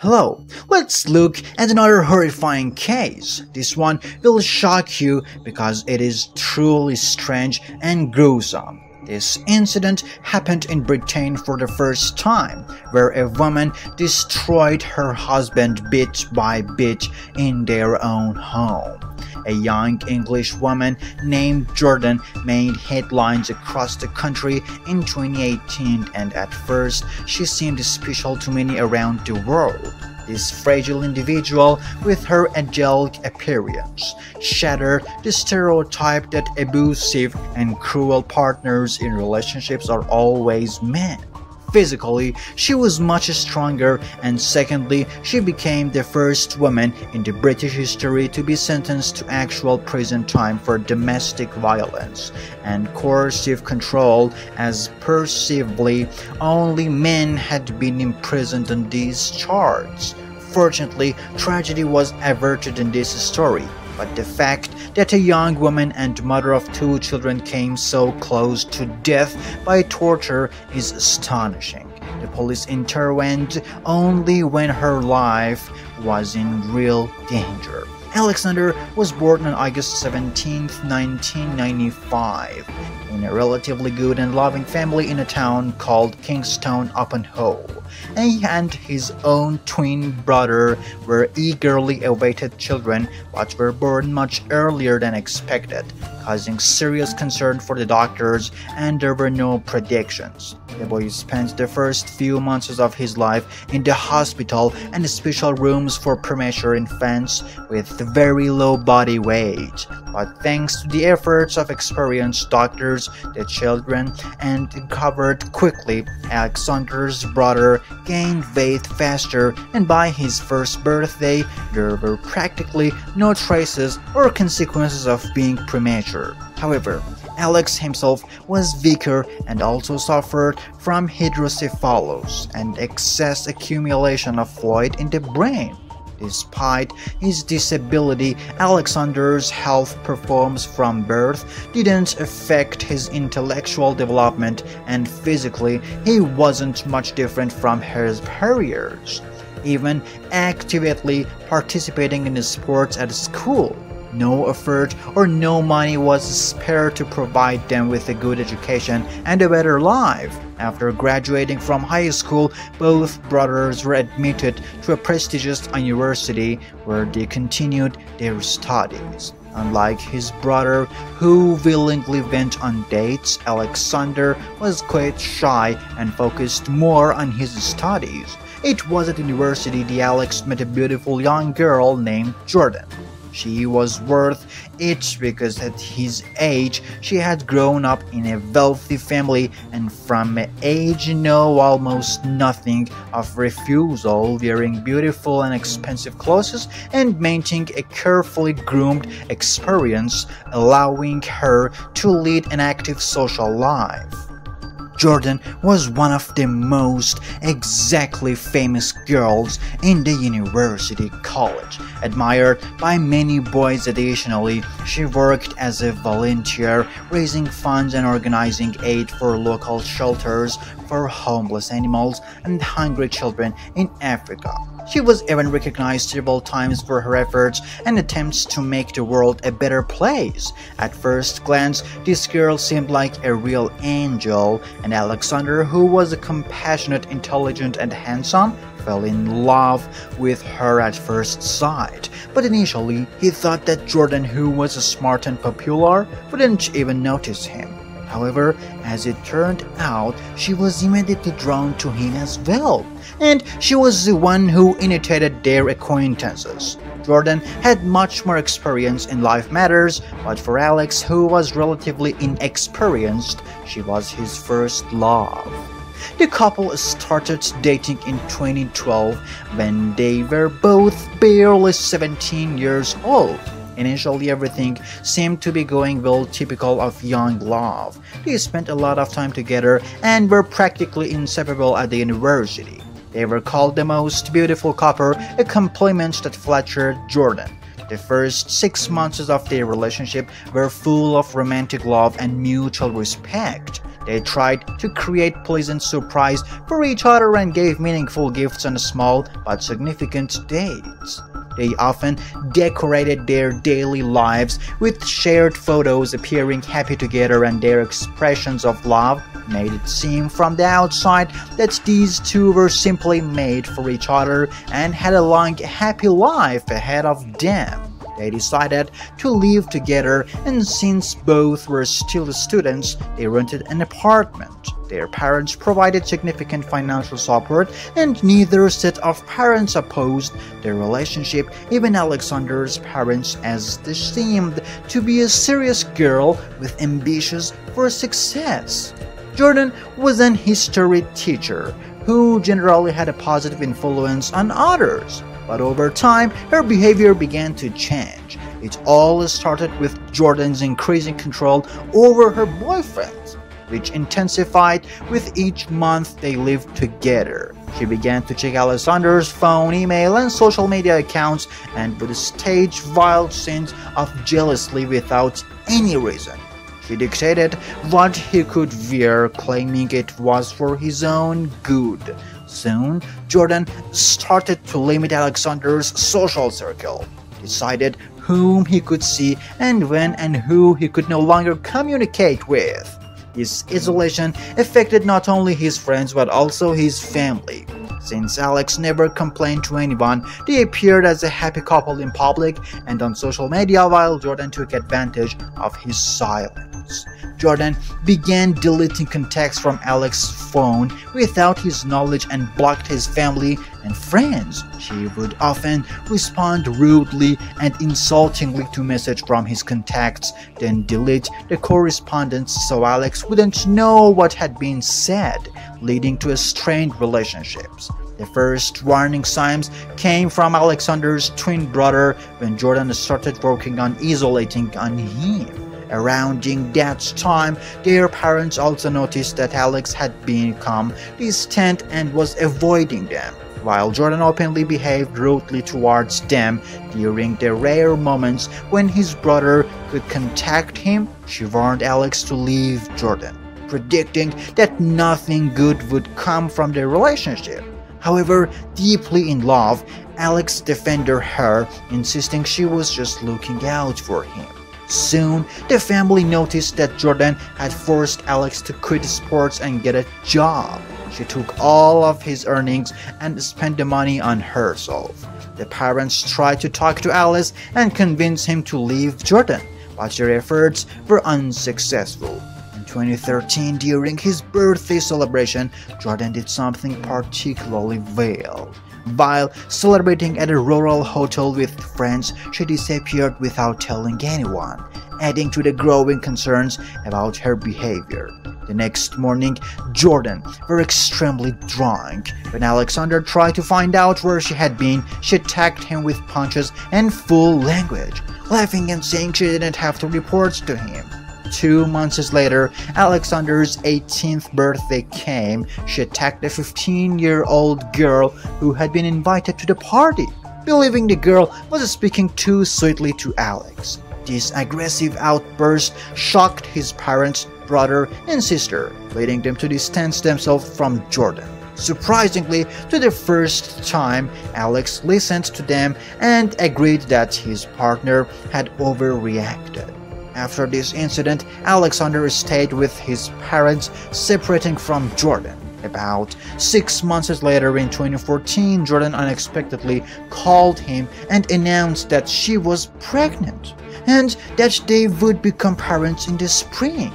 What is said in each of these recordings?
Hello, let's look at another horrifying case. This one will shock you because it is truly strange and gruesome. This incident happened in Britain for the first time, where a woman destroyed her husband bit by bit in their own home. A young English woman named Jordan made headlines across the country in 2018, and at first she seemed special to many around the world. This fragile individual, with her adult appearance, shattered the stereotype that abusive and cruel partners in relationships are always men. Physically, she was much stronger, and secondly, she became the first woman in the British history to be sentenced to actual prison time for domestic violence and coercive control, as perceivably only men had been imprisoned on these charges. Fortunately, tragedy was averted in this story, but the fact that a young woman and mother of two children came so close to death by torture is astonishing. The police intervened only when her life was in real danger. Alexander was born on August 17, 1995, in a relatively good and loving family in a town called Kingston-upon-Hull. He and his own twin brother were eagerly awaited children, but were born much earlier than expected, causing serious concern for the doctors, and there were no predictions. The boy spent the first few months of his life in the hospital and special rooms for premature infants with very low body weight. But thanks to the efforts of experienced doctors, the children recovered quickly. Alexander's brother gained weight faster, and by his first birthday, there were practically no traces or consequences of being premature. However, Alex himself was weaker and also suffered from hydrocephalus and excess accumulation of fluid in the brain. Despite his disability, Alexander's health performance from birth didn't affect his intellectual development, and physically he wasn't much different from his peers, even actively participating in sports at school. No effort or no money was spared to provide them with a good education and a better life. After graduating from high school, both brothers were admitted to a prestigious university where they continued their studies. Unlike his brother, who willingly went on dates, Alexander was quite shy and focused more on his studies. It was at university that Alex met a beautiful young girl named Jordan. She was worth it because at his age she had grown up in a wealthy family, and from an age knew almost nothing of refusal, wearing beautiful and expensive clothes and maintaining a carefully groomed experience, allowing her to lead an active social life. Jordan was one of the most exactly famous girls in the university college, admired by many boys. Additionally, she worked as a volunteer, raising funds and organizing aid for local shelters for homeless animals and hungry children in Africa. She was even recognized several times for her efforts and attempts to make the world a better place. At first glance, this girl seemed like a real angel, and Alexander, who was compassionate, intelligent, and handsome, fell in love with her at first sight. But initially, he thought that Jordan, who was smart and popular, wouldn't even notice him. However, as it turned out, she was immediately drawn to him as well, and she was the one who initiated their acquaintances. Jordan had much more experience in life matters, but for Alex, who was relatively inexperienced, she was his first love. The couple started dating in 2012 when they were both barely 17 years old. Initially, everything seemed to be going well, typical of young love. They spent a lot of time together and were practically inseparable at the university. They were called the most beautiful couple, a compliment that flattered Jordan. The first 6 months of their relationship were full of romantic love and mutual respect. They tried to create pleasant surprise for each other and gave meaningful gifts on small but significant dates. They often decorated their daily lives with shared photos appearing happy together, and their expressions of love made it seem from the outside that these two were simply made for each other and had a long, happy life ahead of them. They decided to live together, and since both were still students, they rented an apartment. Their parents provided significant financial support, and neither set of parents opposed their relationship. Even Alexander's parents, as they seemed to be a serious girl with ambitions for success. Jordan was an history teacher who generally had a positive influence on others. But over time, her behavior began to change. It all started with Jordan's increasing control over her boyfriend, which intensified with each month they lived together. She began to check Alexander's phone, email, and social media accounts and would stage wild scenes of jealousy without any reason. She dictated what he could wear, claiming it was for his own good. Soon, Jordan started to limit Alexander's social circle, decided whom he could see and when and who he could no longer communicate with. His isolation affected not only his friends but also his family. Since Alex never complained to anyone, they appeared as a happy couple in public and on social media, while Jordan took advantage of his silence. Jordan began deleting contacts from Alex's phone without his knowledge and blocked his family and friends. She would often respond rudely and insultingly to messages from his contacts, then delete the correspondence so Alex wouldn't know what had been said, leading to strained relationships. The first warning signs came from Alexander's twin brother when Jordan started working on isolating on him. Around that time, their parents also noticed that Alex had become distant and was avoiding them. While Jordan openly behaved rudely towards them during the rare moments when his brother could contact him, she warned Alex to leave Jordan, predicting that nothing good would come from their relationship. However, deeply in love, Alex defended her, insisting she was just looking out for him. Soon, the family noticed that Jordan had forced Alex to quit sports and get a job. She took all of his earnings and spent the money on herself. The parents tried to talk to Alex and convince him to leave Jordan, but their efforts were unsuccessful. In 2013, during his birthday celebration, Jordan did something particularly vile. While celebrating at a rural hotel with friends, she disappeared without telling anyone, adding to the growing concerns about her behavior. The next morning, Jordan was extremely drunk. When Alexander tried to find out where she had been, she attacked him with punches and foul language, laughing and saying she didn't have to report to him. 2 months later, Alexander's 18th birthday came. She attacked a 15-year-old girl who had been invited to the party, believing the girl was speaking too sweetly to Alex. This aggressive outburst shocked his parents, brother, and sister, leading them to distance themselves from Jordan. Surprisingly, to the first time, Alex listened to them and agreed that his partner had overreacted. After this incident, Alexander stayed with his parents, separating from Jordan. About 6 months later, in 2014, Jordan unexpectedly called him and announced that she was pregnant and that they would become parents in the spring.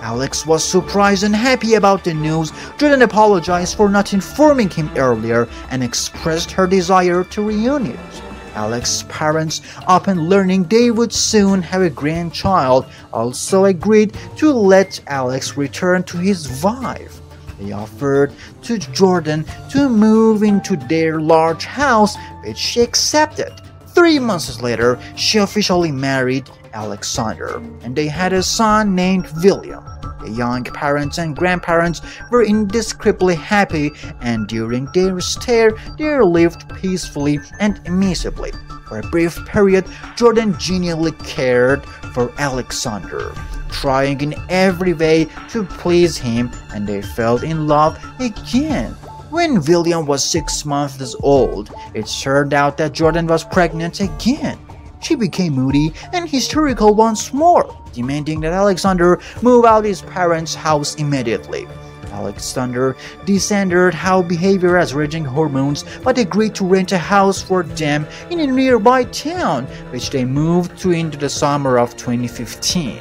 Alex was surprised and happy about the news. Jordan apologized for not informing him earlier and expressed her desire to reunite. Alex's parents, upon learning they would soon have a grandchild, also agreed to let Alex return to his wife. They offered to Jordan to move into their large house, which she accepted. 3 months later, she officially married Alexander, and they had a son named William. The young parents and grandparents were indescribably happy, and during their stay, they lived peacefully and amicably. For a brief period, Jordan genuinely cared for Alexander, trying in every way to please him, and they fell in love again. When William was 6 months old, it turned out that Jordan was pregnant again. She became moody and hysterical once more, demanding that Alexander move out his parents' house immediately. Alexander discerned how behavior as raging hormones, but agreed to rent a house for them in a nearby town, which they moved to into the summer of 2015.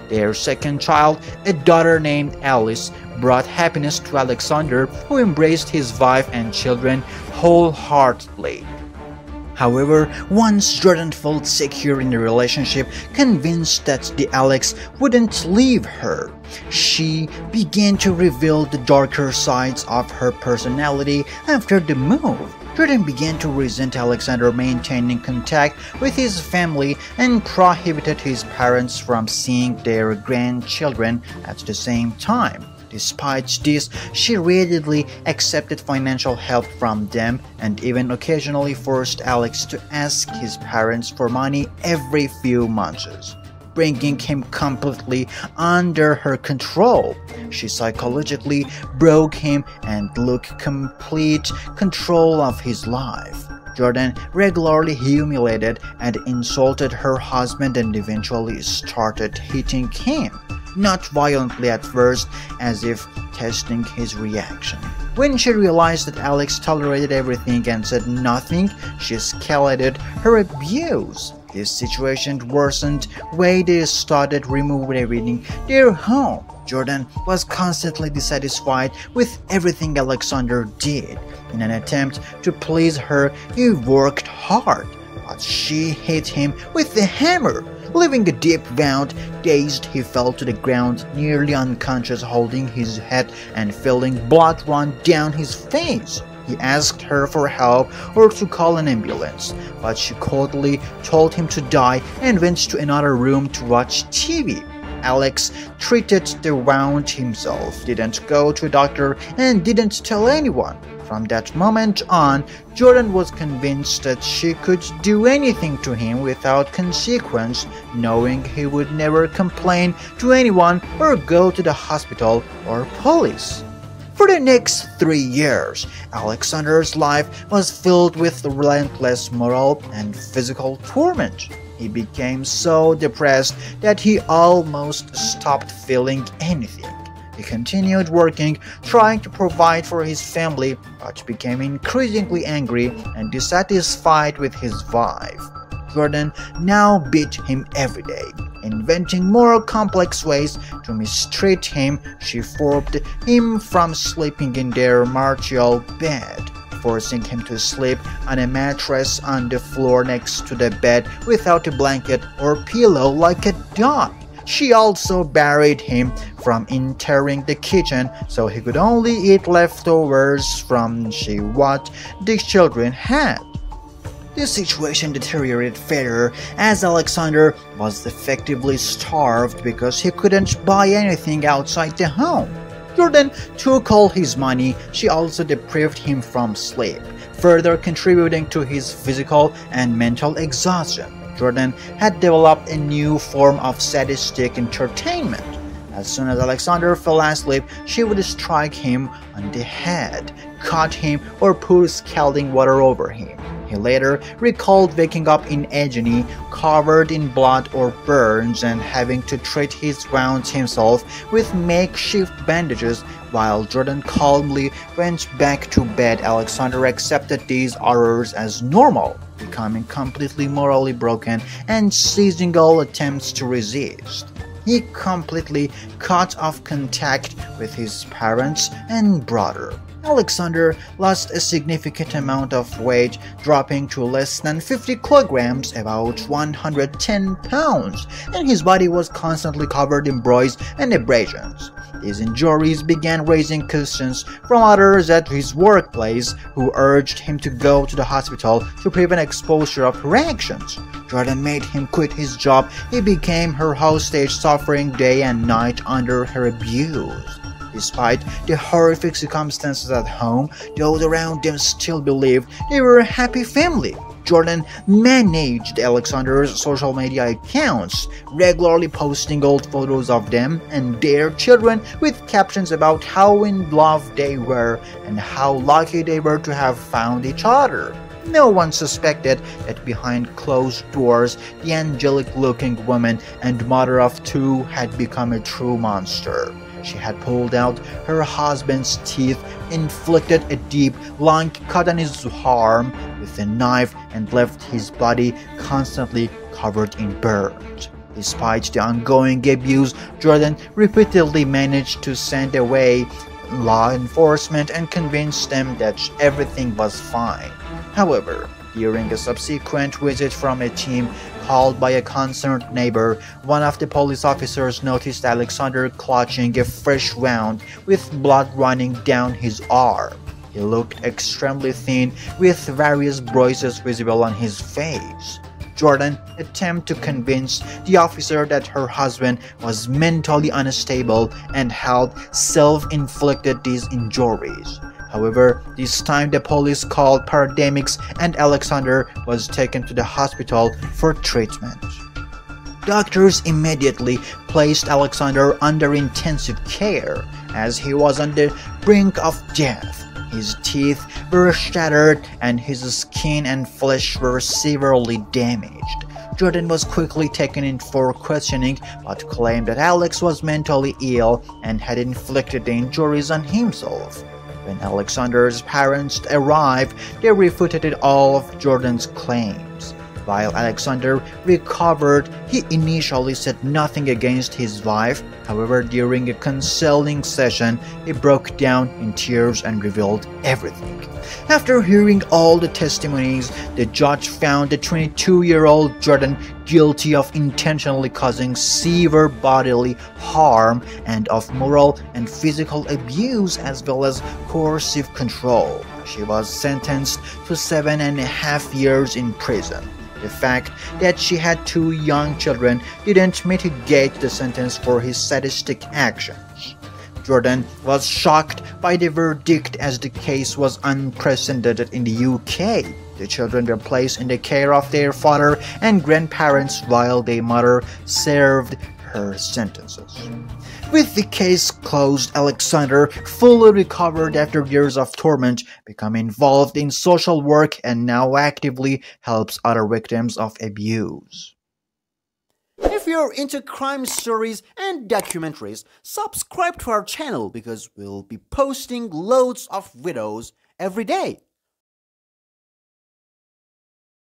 Their second child, a daughter named Alice, brought happiness to Alexander, who embraced his wife and children wholeheartedly. However, once Jordan felt secure in the relationship, convinced that the Alex wouldn't leave her, she began to reveal the darker sides of her personality after the move. Jordan began to resent Alexander maintaining contact with his family and prohibited his parents from seeing their grandchildren at the same time. Despite this, she readily accepted financial help from them and even occasionally forced Alex to ask his parents for money every few months, bringing him completely under her control. She psychologically broke him and took complete control of his life. Jordan regularly humiliated and insulted her husband and eventually started hitting him, not violently at first, as if testing his reaction. When she realized that Alex tolerated everything and said nothing, she escalated her abuse. This situation worsened when they started removing their home. Jordan was constantly dissatisfied with everything Alexander did. In an attempt to please her, he worked hard, but she hit him with a hammer. Leaving a deep wound, dazed, he fell to the ground, nearly unconscious, holding his head and feeling blood run down his face. He asked her for help or to call an ambulance, but she coldly told him to die and went to another room to watch TV. Alex treated the wound himself, didn't go to a doctor, and didn't tell anyone. From that moment on, Jordan was convinced that she could do anything to him without consequence, knowing he would never complain to anyone or go to the hospital or police. For the next 3 years, Alexander's life was filled with relentless moral and physical torment. He became so depressed that he almost stopped feeling anything. He continued working, trying to provide for his family, but became increasingly angry and dissatisfied with his wife. Jordan now beat him every day. Inventing more complex ways to mistreat him, she forbade him from sleeping in their marital bed, forcing him to sleep on a mattress on the floor next to the bed without a blanket or pillow like a dog. She also buried him from entering the kitchen, so he could only eat leftovers from what the children had. This situation deteriorated further as Alexander was effectively starved because he couldn't buy anything outside the home. Jordan took all his money. She also deprived him from sleep, further contributing to his physical and mental exhaustion. Jordan had developed a new form of sadistic entertainment. As soon as Alexander fell asleep, she would strike him on the head, cut him, or pour scalding water over him. He later recalled waking up in agony, covered in blood or burns, and having to treat his wounds himself with makeshift bandages. While Jordan calmly went back to bed, Alexander accepted these horrors as normal, becoming completely morally broken and ceasing all attempts to resist. He completely cut off contact with his parents and brother. Alexander lost a significant amount of weight, dropping to less than 50 kilograms, about 110 pounds, and his body was constantly covered in bruises and abrasions. These injuries began raising questions from others at his workplace, who urged him to go to the hospital to prevent exposure of her actions. Jordan made him quit his job. He became her hostage, suffering day and night under her abuse. Despite the horrific circumstances at home, those around them still believed they were a happy family. Jordan managed Alexander's social media accounts, regularly posting old photos of them and their children with captions about how in love they were and how lucky they were to have found each other. No one suspected that behind closed doors, the angelic-looking woman and mother of two had become a true monster. She had pulled out her husband's teeth, inflicted a deep, long cut on his arm with a knife, and left his body constantly covered in burns. Despite the ongoing abuse, Jordan repeatedly managed to send away law enforcement and convince them that everything was fine. However, during a subsequent visit from a team called by a concerned neighbor, one of the police officers noticed Alexander clutching a fresh wound with blood running down his arm. He looked extremely thin, with various bruises visible on his face. Jordan attempted to convince the officer that her husband was mentally unstable and had self-inflicted these injuries. However, this time the police called paramedics and Alexander was taken to the hospital for treatment. Doctors immediately placed Alexander under intensive care as he was on the brink of death. His teeth were shattered and his skin and flesh were severely damaged. Jordan was quickly taken in for questioning but claimed that Alex was mentally ill and had inflicted the injuries on himself. When Alexander's parents arrived, they refuted all of Jordan's claims. While Alexander recovered, he initially said nothing against his wife. However, during a counseling session, he broke down in tears and revealed everything. After hearing all the testimonies, the judge found the 22-year-old Jordan guilty of intentionally causing severe bodily harm and of moral and physical abuse as well as coercive control. She was sentenced to 7.5 years in prison. The fact that she had two young children didn't mitigate the sentence for his sadistic actions. Jordan was shocked by the verdict as the case was unprecedented in the UK. The children were placed in the care of their father and grandparents while their mother served her sentences. With the case closed, Alexander, fully recovered after years of torment, became involved in social work and now actively helps other victims of abuse. If you're into crime stories and documentaries, subscribe to our channel because we'll be posting loads of videos every day.